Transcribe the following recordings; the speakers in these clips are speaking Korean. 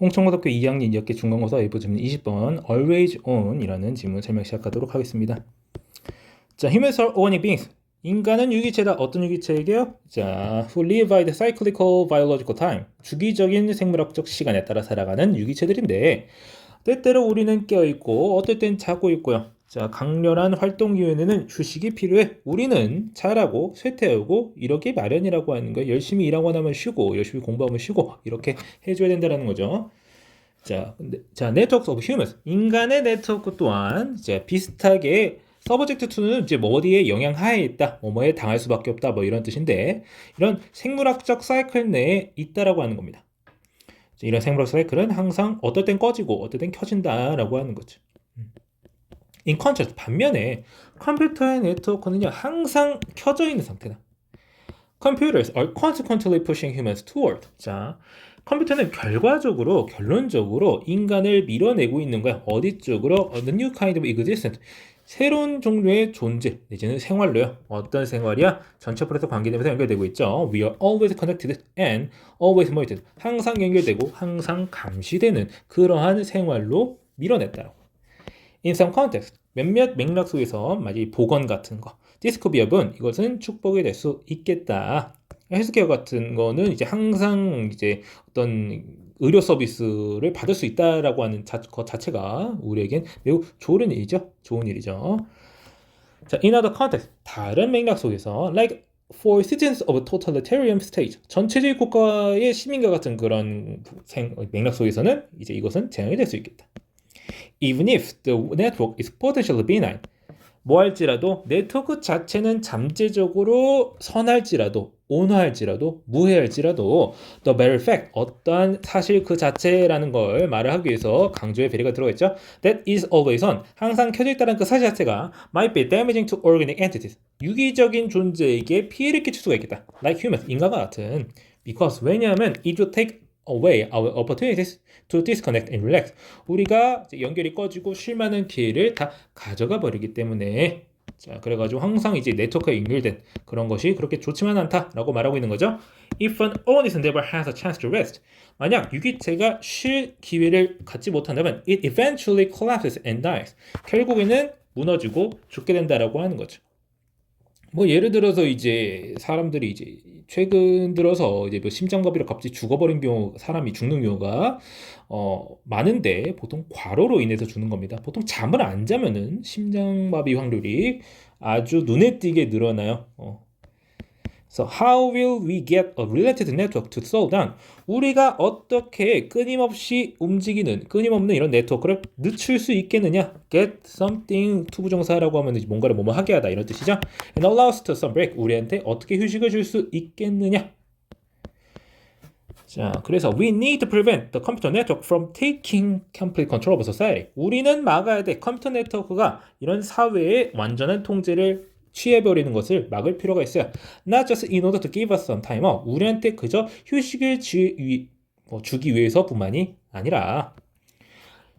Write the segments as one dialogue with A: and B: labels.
A: 홍천고등학교 2학년 2학기 중간고사 일부 질문 20번 always on 이라는 질문 설명 시작하도록 하겠습니다. 자, humans are organic beings. 인간은 유기체다. 어떤 유기체에게요? 자, who live by the cyclical biological time. 주기적인 생물학적 시간에 따라 살아가는 유기체들인데 때때로 우리는 깨어있고 어떨 땐 자고 있고요. 자, 강렬한 활동 기회에는 휴식이 필요해. 우리는 자라고 쇠퇴하고 이렇게 마련이라고 하는 거예요. 열심히 일하고 나면 쉬고 열심히 공부하면 쉬고 이렇게 해줘야 된다는 거죠. 자, 네트워크 오브 휴먼스. 인간의 네트워크 또한 이제 비슷하게 서브젝트 투는 이제 뭐 어디에 영향하에 있다, 뭐뭐에 당할 수밖에 없다, 뭐 이런 뜻인데 이런 생물학적 사이클 내에 있다라고 하는 겁니다. 이런 생물학 사이클은 항상 어떨 땐 꺼지고 어떨 땐 켜진다라고 하는 거죠. In contrast, 반면에 컴퓨터의 네트워크는요 항상 켜져 있는 상태다. Computers are consequently pushing humans toward. 자, 컴퓨터는 결론적으로 인간을 밀어내고 있는 거야. 어디 쪽으로? The new kind of existence. 새로운 종류의 존재 내지는 생활로요. 어떤 생활이야? 전체 프로젝트 관계되면서 연결되고 있죠. We are always connected and always monitored. 항상 연결되고 항상 감시되는 그러한 생활로 밀어냈다라고. In some context, 몇몇 맥락 속에서 마치 보건 같은 거, 디스코 비업은 이것은 축복이 될 수 있겠다. 헬스케어 같은 거는 이제 항상 이제 어떤 의료 서비스를 받을 수 있다라고 하는 것 자체가 우리에겐 매우 좋은 일이죠. 좋은 일이죠. 자, in other context, 다른 맥락 속에서 like for citizens of a totalitarian state, 전체주의 국가의 시민과 같은 그런 맥락 속에서는 이제 이것은 재앙이 될 수 있겠다. Even if the network is potentially benign, 뭐할지라도 네트워크 자체는 잠재적으로 선할지라도 온화할지라도 무해할지라도 the very fact, 어떠한 사실 그 자체라는 걸 말을 하기 위해서 강조의 배려가 들어있죠. That is always on, 항상 켜져 있다는 그 사실 자체가 might be damaging to organic entities, 유기적인 존재에게 피해를 끼칠 수가 있겠다. Like humans, 인간과 같은. Because, 왜냐하면 it will take away our opportunities to disconnect and relax. 우리가 연결이 꺼지고 쉴 만한 기회를 다 가져가 버리기 때문에, 자, 그래가지고 항상 이제 네트워크에 연결된 그런 것이 그렇게 좋지만 않다라고 말하고 있는 거죠. If an organism never has a chance to rest, 만약 유기체가 쉴 기회를 갖지 못한다면 it eventually collapses and dies. 결국에는 무너지고 죽게 된다라고 하는 거죠. 뭐 예를 들어서 이제 사람들이 이제 최근 들어서 이제 뭐 심장마비로 갑자기 죽어버린 경우, 사람이 죽는 경우가 많은데 보통 과로로 인해서 죽는 겁니다. 보통 잠을 안 자면은 심장마비 확률이 아주 눈에 띄게 늘어나요. So how will we get a related network to slow down? 우리가 어떻게 끊임없이 움직이는, 끊임없는 이런 네트워크를 늦출 수 있겠느냐? Get something 투부정사라고 하면 뭔가를 뭐뭐 하게 하다 이런 뜻이죠. And allow us to some break. 우리한테 어떻게 휴식을 줄 수 있겠느냐? 자, 그래서 we need to prevent the computer network from taking complete control of society. 우리는 막아야 돼. 컴퓨터 네트워크가 이런 사회의 완전한 통제를 취해버리는 것을 막을 필요가 있어요. Not just in order to give us some time off. 우리한테 그저 휴식을 주기 위해서뿐만이 아니라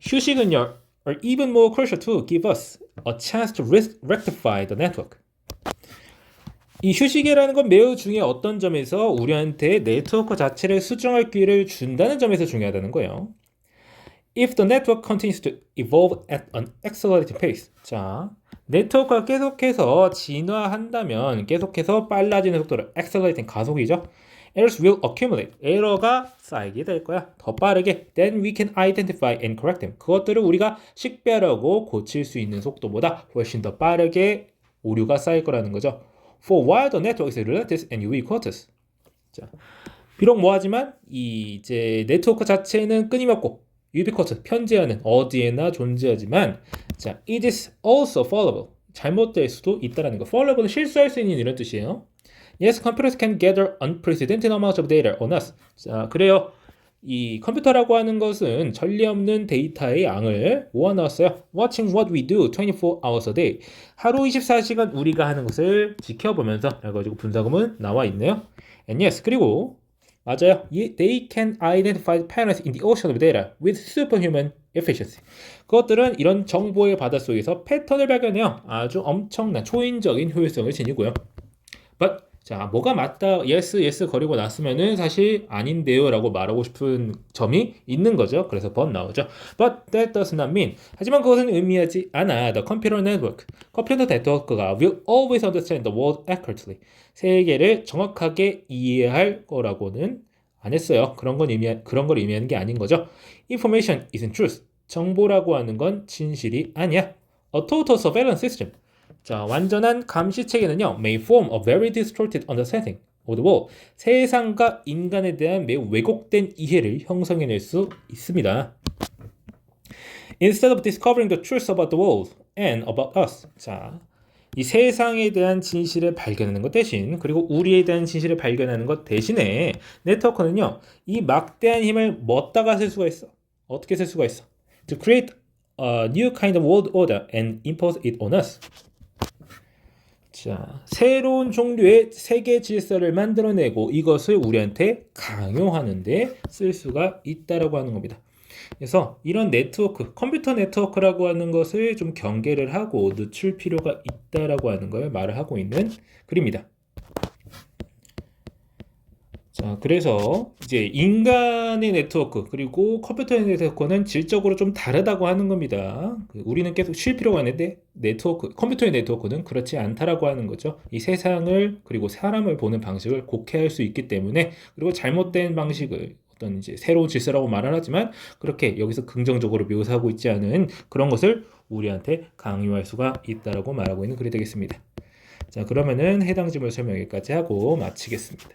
A: 휴식은요, are even more crucial to give us a chance to rectify the network. 이 휴식이라는 건 매우 중요해. 어떤 점에서 우리한테 네트워크 자체를 수정할 기회를 준다는 점에서 중요하다는 거예요. If the network continues to evolve at an accelerated pace. 자, 네트워크가 계속해서 진화한다면 계속해서 빨라지는 속도를 accelerating 가속이죠. Errors will accumulate. 에러가 쌓이게 될 거야. 더 빠르게. Then we can identify and correct them. 그것들을 우리가 식별하고 고칠 수 있는 속도보다 훨씬 더 빠르게 오류가 쌓일 거라는 거죠. For while the network is relentless and ubiquitous. 자, 비록 뭐하지만 이제 네트워크 자체는 끊임없고 ubiquitous, 편재하는, 어디에나 존재하지만, 자, it is also fallible. 잘못될 수도 있다라는 거. fallible는 실수할 수 있는 이런 뜻이에요. Yes, computers can gather unprecedented amounts of data on us. 자, 그래요. 이 컴퓨터라고 하는 것은 전례 없는 데이터의 양을 모아놨어요. Watching what we do 24 hours a day. 하루 24시간 우리가 하는 것을 지켜보면서 그래가지고 분사구문 나와 있네요. And yes, 그리고 맞아요. They can identify patterns in the ocean of data with superhuman efficiency. 그것들은 이런 정보의 바닷속에서 패턴을 발견해요. 아주 엄청난 초인적인 효율성을 지니고요. But 자, 뭐가 맞다, yes, yes 거리고 났으면은 사실 아닌데요 라고 말하고 싶은 점이 있는 거죠. 그래서 but 나오죠. But that does not mean. 하지만 그것은 의미하지 않아. The computer network. 컴퓨터 네트워크가 will always understand the world accurately. 세계를 정확하게 이해할 거라고는 안 했어요. 그런 걸 의미하는 게 아닌 거죠. Information isn't truth. 정보라고 하는 건 진실이 아니야. A total surveillance system. 자, 완전한 감시 체계는요, may form a very distorted understanding of the world. 세상과 인간에 대한 매우 왜곡된 이해를 형성해낼 수 있습니다. Instead of discovering the truth about the world and about us. 자, 이 세상에 대한 진실을 발견하는 것 대신, 그리고 우리에 대한 진실을 발견하는 것 대신에 네트워크는요, 이 막대한 힘을 뭐다가 쓸 수가 있어. 어떻게 쓸 수가 있어? To create a new kind of world order and impose it on us. 자, 새로운 종류의 세계 질서를 만들어내고 이것을 우리한테 강요하는데 쓸 수가 있다라고 하는 겁니다. 그래서 이런 네트워크, 컴퓨터 네트워크라고 하는 것을 좀 경계를 하고 늦출 필요가 있다라고 하는 걸 말을 하고 있는 글입니다. 자, 그래서 이제 인간의 네트워크 그리고 컴퓨터의 네트워크는 질적으로 좀 다르다고 하는 겁니다. 우리는 계속 쉴 필요가 있는데 컴퓨터의 네트워크는 그렇지 않다라고 하는 거죠. 이 세상을 그리고 사람을 보는 방식을 곡해할 수 있기 때문에, 그리고 잘못된 방식을 어떤 이제 새로운 질서라고 말을 하지만 그렇게 여기서 긍정적으로 묘사하고 있지 않은 그런 것을 우리한테 강요할 수가 있다라고 말하고 있는 글이 되겠습니다. 자, 그러면은 해당 지문 설명 여기까지 하고 마치겠습니다.